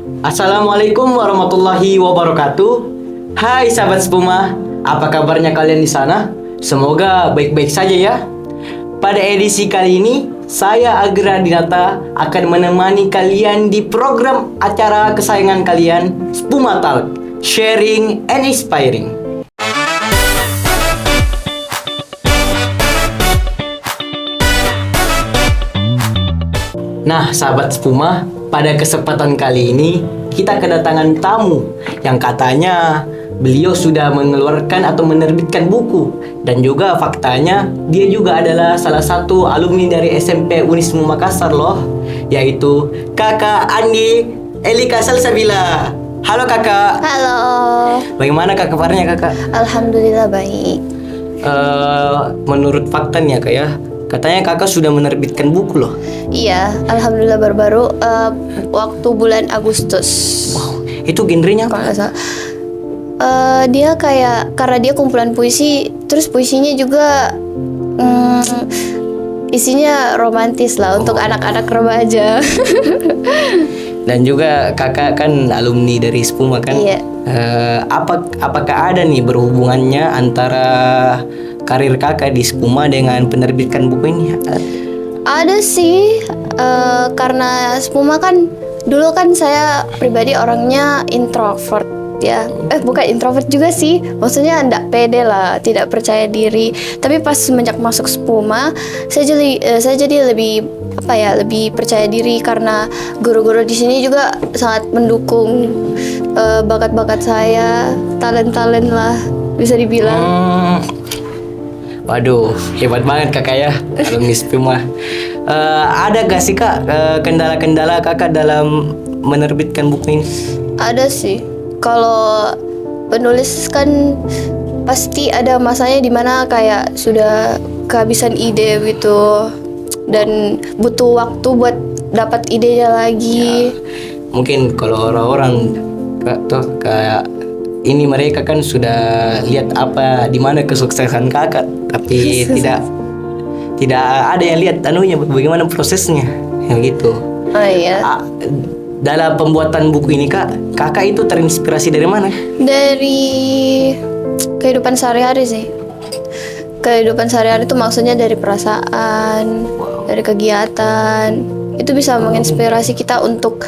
Assalamualaikum warahmatullahi wabarakatuh. Hai sahabat Spuma, apa kabarnya kalian di sana? Semoga baik-baik saja ya. Pada edisi kali ini, saya Agra Dinata akan menemani kalian di program acara kesayangan kalian, Spuma Talk, Sharing and Inspiring. Nah, sahabat Spuma, pada kesempatan kali ini kita kedatangan tamu yang katanya beliau sudah mengeluarkan atau menerbitkan buku, dan juga faktanya dia juga adalah salah satu alumni dari SMP Unismu Makassar loh, yaitu Kakak Andi Elika Salsabila. Halo Kakak. Halo. Bagaimana Kak kabarnya Kakak? Alhamdulillah baik. Menurut faktanya Kak ya, katanya Kakak sudah menerbitkan buku loh. Iya, alhamdulillah baru-baru waktu bulan Agustus. Wow, itu genrenya Kalau apa? nggak salah. Dia kayak karena dia kumpulan puisi, terus puisinya juga isinya romantis lah untuk anak-anak remaja. Dan juga kakak kan alumni dari Spuma kan? Iya. Apakah ada nih berhubungannya antara karir kakak di Spuma dengan penerbitan buku ini? Ada sih, karena Spuma kan dulu kan saya pribadi orangnya introvert ya. Bukan introvert juga sih, maksudnya ndak pede lah, tidak percaya diri. Tapi pas semenjak masuk Spuma, saya jadi lebih lebih percaya diri karena guru-guru di sini juga sangat mendukung bakat-bakat saya, talent lah bisa dibilang. Waduh, hebat banget kakak ya, alumni Spuma. Ada gak sih kak kendala-kendala kakak dalam menerbitkan buku ini? Ada sih. Kalau penulis kan pasti ada masanya dimana kayak sudah kehabisan ide gitu dan butuh waktu buat dapat idenya lagi. Mungkin kalau orang-orang kayak ini mereka kan sudah lihat apa di mana kesuksesan kakak, tapi tidak ada yang lihat bagaimana prosesnya yang gitu. Oh iya. Dalam pembuatan buku ini kakak itu terinspirasi dari mana? Dari kehidupan sehari-hari sih. Kehidupan sehari-hari itu maksudnya dari perasaan, dari kegiatan. Itu bisa menginspirasi kita untuk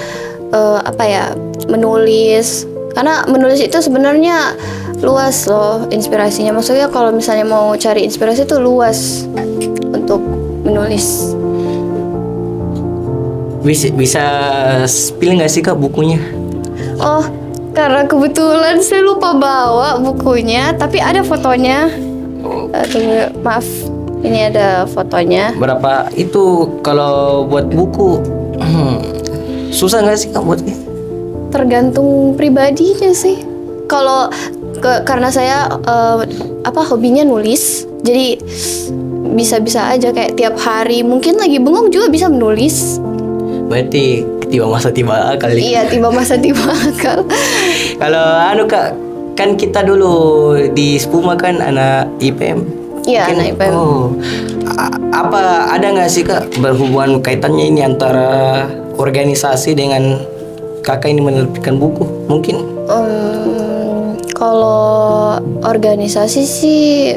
menulis. Karena menulis itu sebenarnya luas loh inspirasinya. Maksudnya kalau misalnya mau cari inspirasi itu luas untuk menulis. Bisa spill nggak sih kak bukunya? Oh, karena kebetulan saya lupa bawa bukunya, tapi ada fotonya. Tunggu, maaf, ini ada fotonya. Berapa itu kalau buat buku? Susah nggak sih kak buatnya? Tergantung pribadinya sih. Kalau karena saya hobinya nulis, jadi bisa-bisa aja kayak tiap hari. Mungkin lagi bengong juga bisa menulis. Berarti tiba masa tiba akal. Iya, tiba masa tiba akal. Kalau kak, kan kita dulu di Spuma kan anak IPM. Iya, anak IPM. Apa ada nggak sih kak berhubungan kaitannya ini antara organisasi dengan kakak ini menerbitkan buku mungkin? Kalau organisasi sih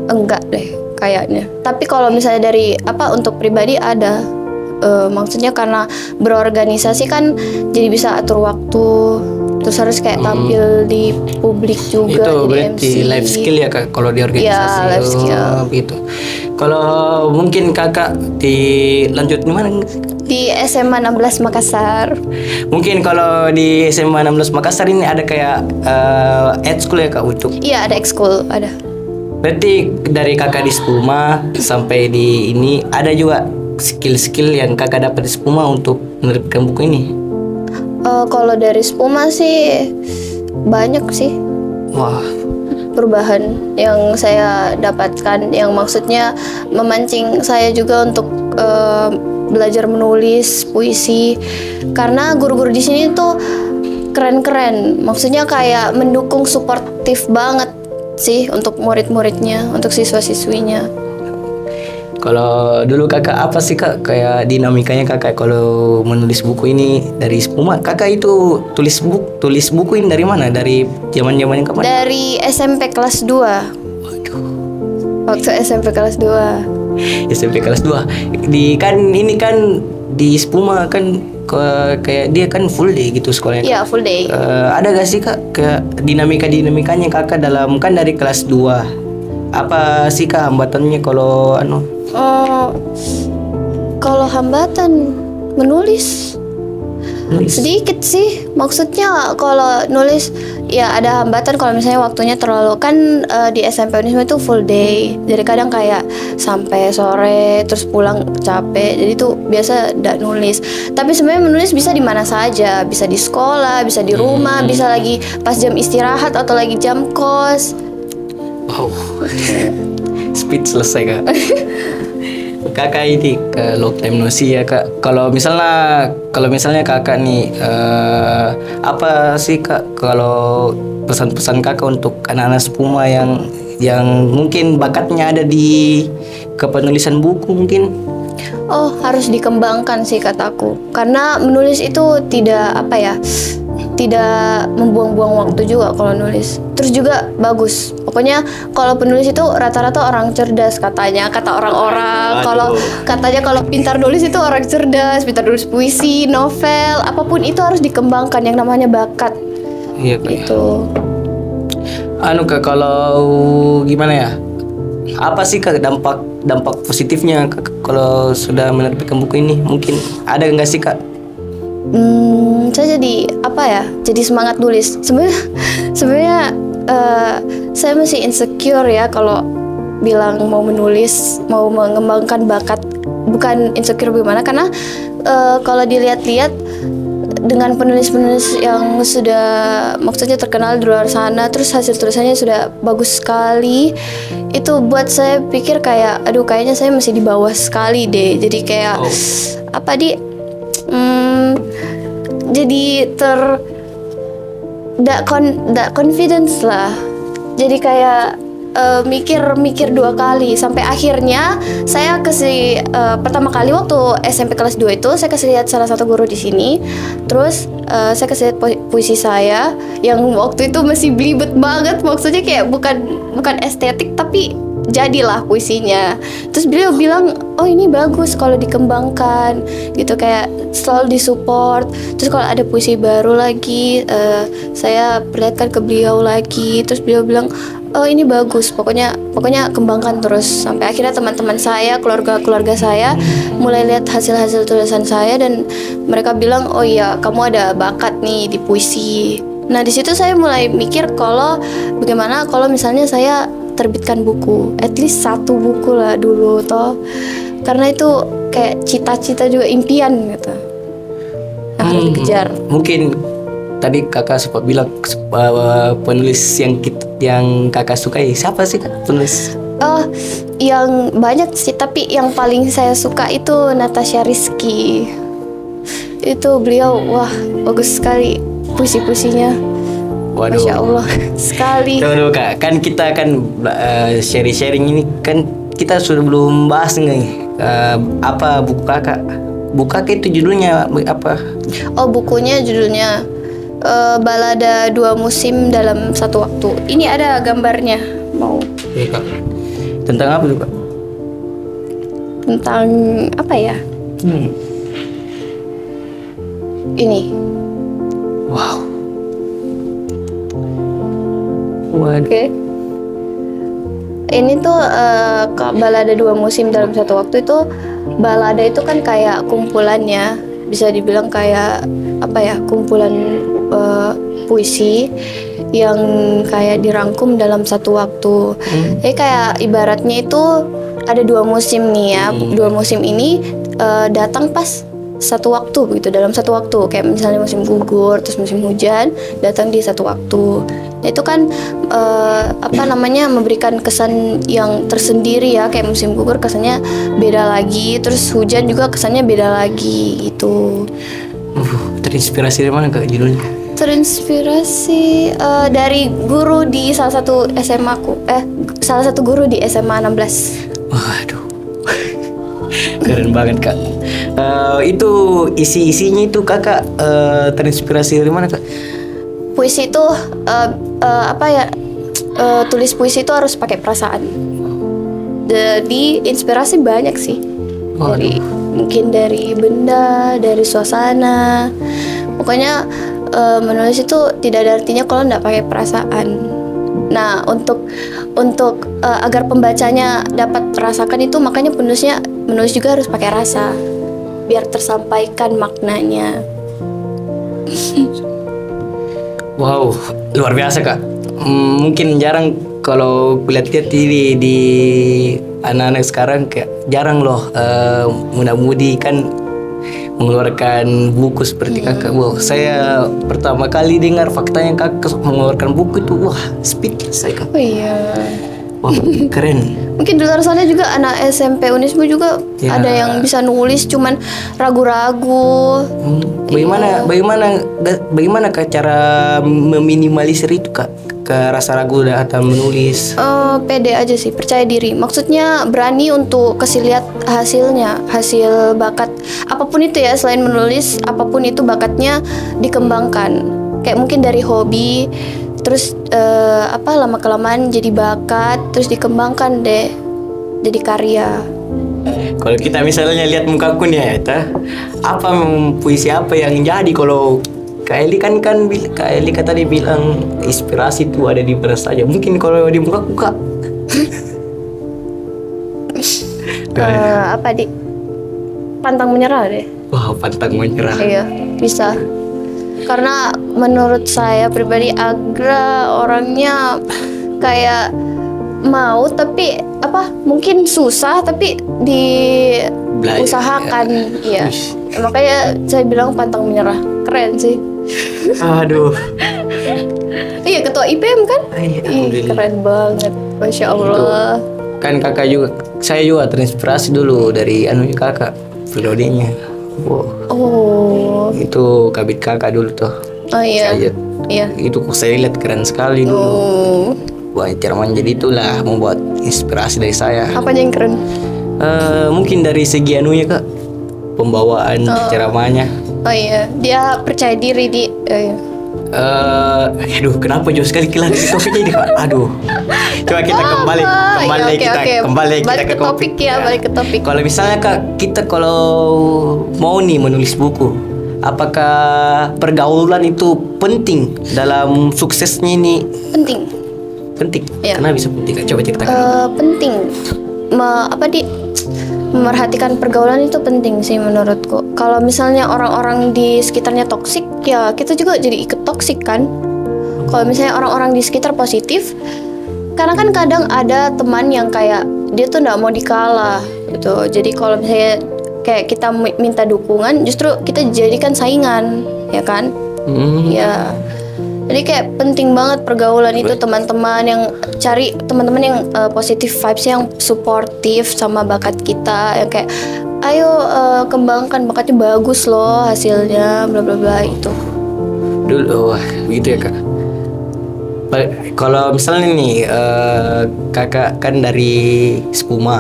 enggak deh kayaknya. Tapi kalau misalnya dari untuk pribadi ada. Maksudnya karena berorganisasi kan jadi bisa atur waktu, terus harus kayak tampil di publik juga. Itu jadi berarti MC. life skill ya kak kalau di organisasi. Iya, life skill. Gitu. Kalau mungkin kakak lanjut di mana? Di SMA 16 Makassar. Mungkin kalau di SMA 16 Makassar ini ada kayak ekskul ya kak untuk. Iya, ada ekskul, ada. Berarti dari kakak di Spuma sampai di ini ada juga skill-skill yang kakak dapat di Spuma untuk menerbitkan buku ini? Kalau dari Spuma sih banyak sih. Wah. Perubahan yang saya dapatkan, yang maksudnya memancing saya juga untuk belajar menulis puisi. Karena guru-guru di sini tuh keren-keren. Maksudnya kayak mendukung, suportif banget sih untuk murid-muridnya, untuk siswa-siswinya. Kalau dulu kakak apa sih kak kayak dinamikanya kakak kalau menulis buku ini dari Spuma? Kakak itu tulis buku ini dari mana? Dari zaman kapan? Dari SMP kelas 2. Waduh, Waktu SMP kelas 2. SMP kelas 2. Ini kan di Spuma kan kayak dia kan full day gitu sekolahnya. Iya, full day. Ada gak sih kak ke dinamikanya kakak dalam kan dari kelas 2? Apa sih kak hambatannya kalau Oh, kalau hambatan menulis sedikit sih. Maksudnya kalau nulis ya ada hambatan kalau misalnya waktunya terlalu kan di SMP Unisma itu full day. Jadi kadang kayak sampai sore terus pulang capek. Jadi tuh biasa tidak nulis. Tapi sebenarnya menulis bisa di mana saja. Bisa di sekolah, bisa di rumah, bisa lagi pas jam istirahat atau lagi jam kos. Wow, speed selesai kak. Kakak ini ke long time no see ya kak. Kalau misalnya kakak nih apa sih kak kalau pesan-pesan kakak untuk anak-anak Spuma yang mungkin bakatnya ada di kepenulisan buku mungkin? Oh, harus dikembangkan sih kataku. Karena menulis itu tidak tidak membuang-buang waktu juga kalau nulis. Terus juga bagus. Pokoknya kalau penulis itu rata-rata orang cerdas kata orang-orang. Kalau pintar nulis itu orang cerdas, pintar nulis puisi, novel, apapun itu harus dikembangkan yang namanya bakat. Iya kak. Itu. Kak kalau gimana ya? Apa sih kak dampak positifnya kalau sudah menerbitkan buku ini? Mungkin ada nggak sih kak? Saya jadi jadi semangat nulis. Sebenarnya saya masih insecure ya kalau bilang mau menulis, mau mengembangkan bakat. Bukan insecure bagaimana, karena kalau dilihat-lihat dengan penulis-penulis yang sudah maksudnya terkenal di luar sana, terus hasil tulisannya sudah bagus sekali, itu buat saya pikir kayak aduh kayaknya saya masih di bawah sekali deh. Jadi kayak jadi tidak confidence lah. Jadi kayak mikir dua kali sampai akhirnya saya pertama kali waktu SMP kelas 2 itu saya kasih lihat salah satu guru di sini. Terus saya kasih lihat puisi saya yang waktu itu masih belibet banget, maksudnya kayak bukan estetik tapi jadilah puisinya. Terus beliau bilang, oh ini bagus kalau dikembangkan gitu, kayak selalu disupport. Terus kalau ada puisi baru lagi saya perlihatkan ke beliau lagi. Terus beliau bilang, oh ini bagus, pokoknya kembangkan terus. Sampai akhirnya teman-teman saya, keluarga saya mulai lihat hasil-hasil tulisan saya dan mereka bilang, oh iya kamu ada bakat nih di puisi. Nah di situ saya mulai mikir kalau bagaimana kalau misalnya saya terbitkan buku, at least satu buku lah dulu toh, karena itu kayak cita-cita juga, impian gitu harus dikejar. Mungkin tadi kakak sempat bilang penulis yang kakak sukai siapa sih kak penulis? Oh, yang banyak sih, tapi yang paling saya suka itu Natasha Rizky. Itu beliau, wah bagus sekali puisi-puisinya. Waduh. Masya Allah sekali. Tunggu kak, kan kita kan sharing ini kan kita sudah belum bahas nih apa buku kakak. Buku kakak itu judulnya apa? Oh, bukunya judulnya Balada 2 Musim dalam Satu Waktu. Ini ada gambarnya, mau? Iya kak. Tentang apa tuh kak? Tentang apa ya? Ini. Wow. Oke. Ini tuh balada 2 musim dalam satu waktu itu. Balada itu kan kayak kumpulannya, bisa dibilang kayak kumpulan puisi yang kayak dirangkum dalam satu waktu. Jadi kayak ibaratnya itu ada 2 musim nih ya. 2 musim ini datang pas satu waktu begitu, dalam satu waktu, kayak misalnya musim gugur terus musim hujan datang di satu waktu. Nah, itu kan memberikan kesan yang tersendiri ya, kayak musim gugur kesannya beda lagi, terus hujan juga kesannya beda lagi gitu. Terinspirasi dari mana kak judulnya? Terinspirasi dari guru di salah satu SMA salah satu guru di SMA 16. Waduh. Keren banget kak. Itu isi-isinya itu kakak terinspirasi dari mana kak? Puisi itu tulis puisi itu harus pakai perasaan. Jadi inspirasi banyak sih. Mungkin dari benda, dari suasana. Pokoknya menulis itu tidak ada artinya kalau nggak pakai perasaan. Nah, untuk agar pembacanya dapat merasakan itu, makanya menulis juga harus pakai rasa biar tersampaikan maknanya. Wow, luar biasa kak. Mungkin jarang kalau lihat-lihat di anak-anak sekarang kayak jarang loh muda-mudi kan mengeluarkan buku seperti kakak. Wow, saya pertama kali dengar faktanya kakak mengeluarkan buku itu, wah speechless saya kak. Oh iya. Wah, keren. Mungkin di luar sana juga anak SMP Unismu juga Ya. ada yang bisa nulis cuman ragu-ragu. Bagaimana kak cara meminimalisir itu kak, ke rasa ragu atau menulis? Pede aja sih, percaya diri. Maksudnya berani untuk kasih lihat hasilnya, hasil bakat apapun itu ya, selain menulis, apapun itu bakatnya dikembangkan. Kayak mungkin dari hobi, terus lama kelamaan jadi bakat, terus dikembangkan deh jadi karya. Kalau kita misalnya lihat mukaku nih ya, apa puisi apa yang jadi kalau Kak Eli kan Kak Eli tadi bilang inspirasi itu ada di mana saja. Mungkin kalau di mukaku kak. Pantang menyerah deh. Wah, pantang menyerah. Iya, bisa. Karena menurut saya pribadi Agra orangnya kayak mau tapi mungkin susah tapi diusahakan. Iya. Makanya saya bilang pantang menyerah. Keren sih. Aduh. Iya, ketua IPM kan? Ay, Ih, keren banget. Masya Allah. Kan kakak juga, saya juga terinspirasi dulu dari kakak periodenya. Wow. Oh. Itu kabit kakak dulu tuh. Oh iya. Iya. Itu kok saya lihat keren sekali dulu. Oh. Wah, Cerman jadi itulah membuat inspirasi dari saya. Apanya yang keren? Mungkin dari segi kak, pembawaan ceramahnya. Oh iya, dia percaya diri di. Aduh, kenapa jauh sekali kilang di topiknya ini kak? Aduh, coba kita kembali Balik ke topik ya, balik ke topik. Kalau misalnya kak, kita kalau mau nih menulis buku, apakah pergaulan itu penting dalam suksesnya ini? Penting. Iya. Kenapa bisa penting kak? Coba ceritakan. Penting. Memerhatikan pergaulan itu penting sih menurutku. Kalau misalnya orang-orang di sekitarnya toksik, ya kita juga jadi ikut toksik kan. Kalau misalnya orang-orang di sekitar positif, karena kan kadang ada teman yang kayak dia tuh nggak mau dikalah gitu. Jadi kalau misalnya kayak kita minta dukungan, justru kita jadikan saingan, ya kan? Ya. Jadi kayak penting banget pergaulan itu, teman-teman yang cari teman-teman yang positif vibes, yang suportif sama bakat kita, yang kayak ayo kembangkan bakatnya, bagus loh hasilnya, bla bla bla itu. Dulu, wah begitu ya kak. Kalau misalnya nih kakak kan dari Spuma,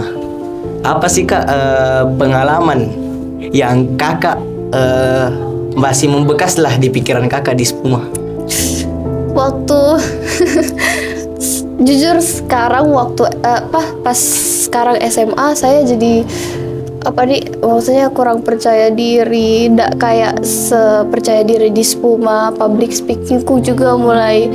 apa sih kak pengalaman yang kakak masih membekas lah di pikiran kakak di Spuma? Waktu jujur sekarang pas sekarang SMA saya jadi maksudnya kurang percaya diri, ndak kayak sepercaya diri di Spuma. Public speakingku juga mulai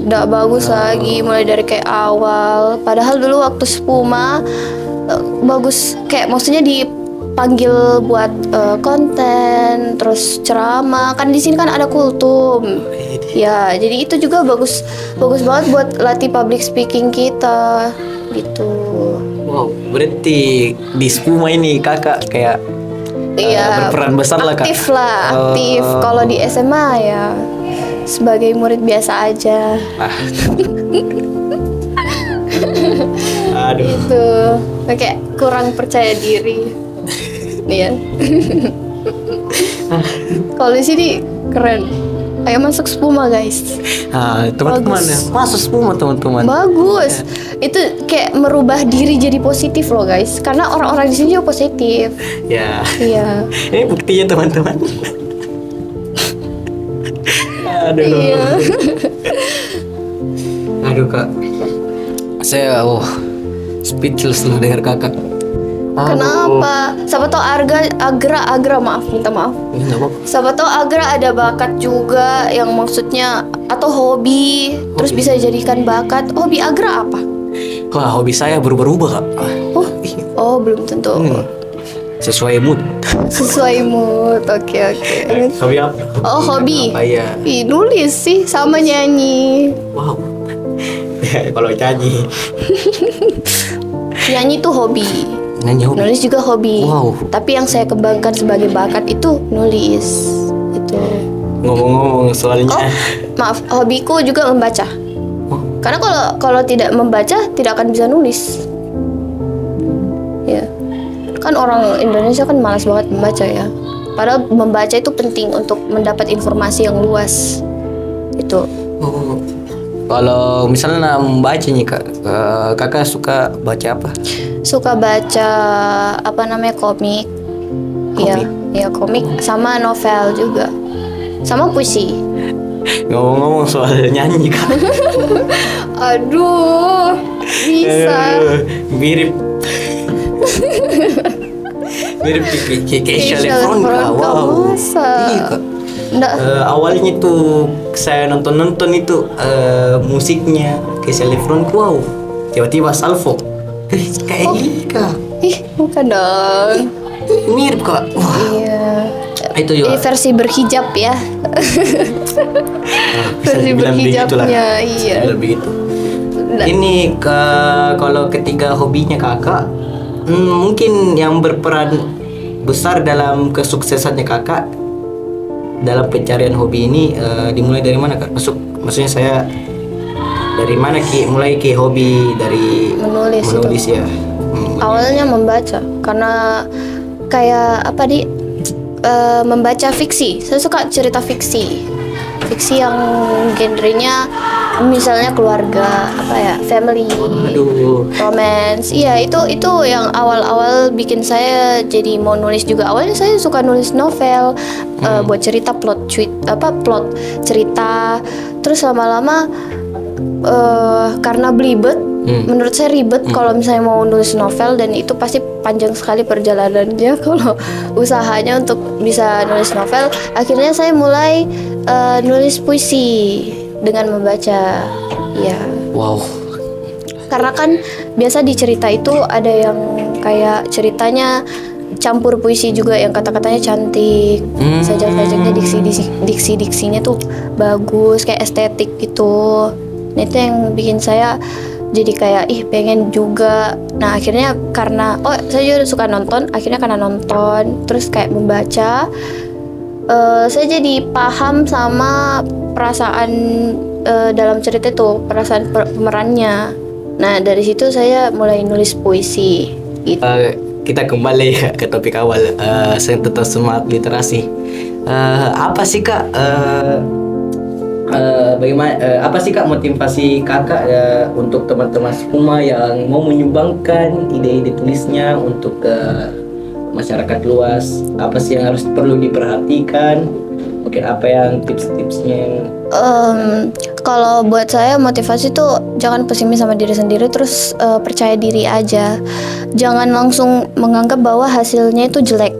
ndak bagus lagi, mulai dari kayak awal. Padahal dulu waktu Spuma bagus, kayak maksudnya dipanggil buat konten, terus ceramah. Kan di sini kan ada kultum. Ya, jadi itu juga bagus banget buat latih public speaking kita gitu. Wow, berarti di Spuma ini kakak kayak berperan besar lah kak. Aktif. Kalau di SMA ya sebagai murid biasa aja. Aduh. Itu kayak kurang percaya diri. Iya. Kalau di sini keren. Ayo masuk Spuma guys. Nah, teman-teman Bagus. masuk semua teman-teman. Bagus. Itu kayak merubah diri jadi positif loh guys. Karena orang-orang di sini juga positif. Ya. Iya. Ini buktinya teman-teman. Aduh. Iya. Aduh kak. Saya speechless loh dengar kakak. Aduh. Kenapa? Siapa tahu Agra maaf, minta maaf. Ini nggak apa-apa. Siapa tahu Agra ada bakat juga yang maksudnya atau hobi, terus bisa dijadikan bakat. Hobi Agra apa? Wah, hobi saya berubah-ubah kak. Oh, belum tentu. Sesuai mood. Sesuai mood. Oke. Hobi apa? Oh, hobi. Apa ya? Ih, nulis sih sama nyanyi. Wow. Kalau nyanyi. Nyanyi tuh hobi. Nyanyi hobi. Nulis juga hobi. Wow. Tapi yang saya kembangkan sebagai bakat itu nulis. Itu. Ngomong-ngomong soalnya. Oh, maaf, hobiku juga membaca. Oh. Karena kalau tidak membaca tidak akan bisa nulis. Ya. Kan orang Indonesia kan malas banget membaca ya. Padahal membaca itu penting untuk mendapat informasi yang luas. Itu. Oh. Kalau misalnya membaca nih kak, kakak suka baca apa? Suka baca apa namanya komik. Iya, ya komik sama novel juga. Sama puisi. Ngomong-ngomong soal nyanyi kak. Aduh, bisa. Mirip. Mirip kayak Keisha Efron kak. Efron, Kak. Wow. Masa? Iya kak. Nggak. Awalnya tuh saya nonton itu musiknya Keisha Efron, wow. Tiba-tiba Salvo. Kayak gini kak. Ih, bukan dong. Mirip kak. Wah. Iya. Itu juga. Ini versi berhijab ya. Versi berhijabnya, iya. Lebih itu. Nggak. Ini kalau ketiga hobinya kakak, mungkin yang berperan besar dalam kesuksesannya kakak dalam pencarian hobi ini dimulai dari mana kak? Maksudnya saya dari mana mulai hobi dari Menulis ya? Awalnya membaca karena kayak apa membaca fiksi. Saya suka cerita fiksi yang genrenya misalnya keluarga, apa ya, family, Aduh. romance. Iya, itu yang awal-awal bikin saya jadi mau nulis juga. Awalnya saya suka nulis novel buat cerita plot cerita. Terus lama-lama karena belibet, menurut saya ribet kalau misalnya mau nulis novel, dan itu pasti panjang sekali perjalanannya kalau usahanya untuk bisa nulis novel. Akhirnya saya mulai nulis puisi dengan membaca. Ya. Wow. Karena kan biasa di cerita itu ada yang kayak ceritanya campur puisi juga, yang kata-katanya cantik, sajak-sajaknya diksi-diksinya tuh bagus, kayak estetik gitu. Nah, itu yang bikin saya jadi kayak pengen juga. Nah, akhirnya karena saya juga suka nonton, akhirnya karena nonton terus kayak membaca, saya jadi paham sama perasaan dalam cerita itu, perasaan pemerannya. Nah, dari situ saya mulai nulis puisi gitu. Kita kembali ya ke topik awal, tentang semangat literasi. Apa sih kak? Bagaimana? Apa sih kak motivasi kakak untuk teman-teman semua yang mau menyumbangkan ide-ide tulisnya untuk masyarakat luas? Apa sih yang harus perlu diperhatikan? Mungkin apa yang tips-tipsnya? Kalau buat saya motivasi tuh jangan pesimis sama diri sendiri, terus percaya diri aja. Jangan langsung menganggap bahwa hasilnya itu jelek.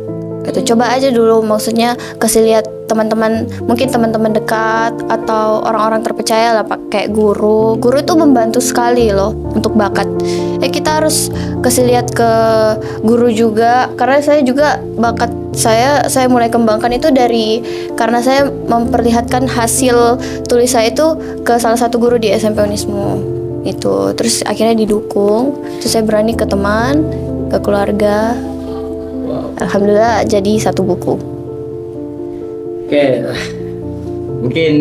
Gitu. Coba aja dulu, maksudnya kasih lihat teman-teman, mungkin teman-teman dekat atau orang-orang terpercaya lah, kayak guru itu membantu sekali loh untuk bakat. Kita harus kasih lihat ke guru juga, karena saya juga bakat saya mulai kembangkan itu karena saya memperlihatkan hasil tulis saya itu ke salah satu guru di SMP Unismu itu. Terus akhirnya didukung, terus saya berani ke teman, ke keluarga. Alhamdulillah jadi satu buku. Oke, mungkin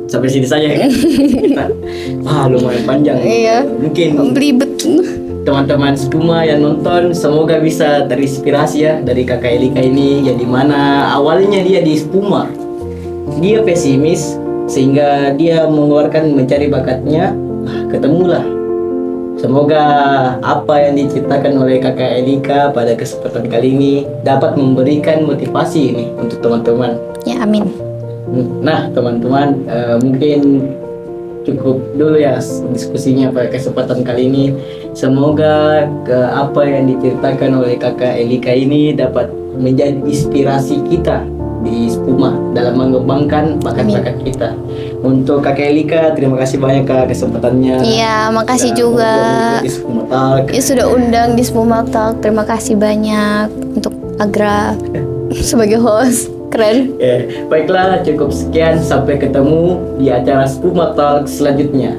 sampai sini saja ya. Kita lumayan panjang. Iya. Mungkin Belibet. teman-teman semua yang nonton semoga bisa terinspirasi ya dari kakak Elika ini, yang dimana awalnya dia di Spuma dia pesimis sehingga dia mengeluarkan mencari bakatnya, ketemulah. Semoga apa yang diciptakan oleh kakak Elika pada kesempatan kali ini dapat memberikan motivasi ini untuk teman-teman. Ya, amin. Nah teman-teman, mungkin cukup dulu ya diskusinya pada kesempatan kali ini. Semoga apa yang diceritakan oleh kakak Elika ini dapat menjadi inspirasi kita di Spuma dalam mengembangkan bakat-bakat kita. Untuk kakak Elika, terima kasih banyak kak kesempatannya. Iya, makasih juga. Di Spuma Talk. Ya, sudah undang di Spuma Talk. Terima kasih banyak untuk Agra sebagai host. Keren. Baiklah, cukup sekian. Sampai ketemu di acara Spuma Talk selanjutnya.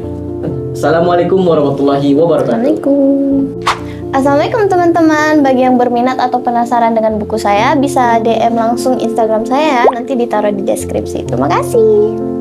Assalamualaikum warahmatullahi wabarakatuh. Assalamualaikum teman-teman. Bagi yang berminat atau penasaran dengan buku saya, bisa DM langsung Instagram saya. Nanti ditaruh di deskripsi. Terima kasih.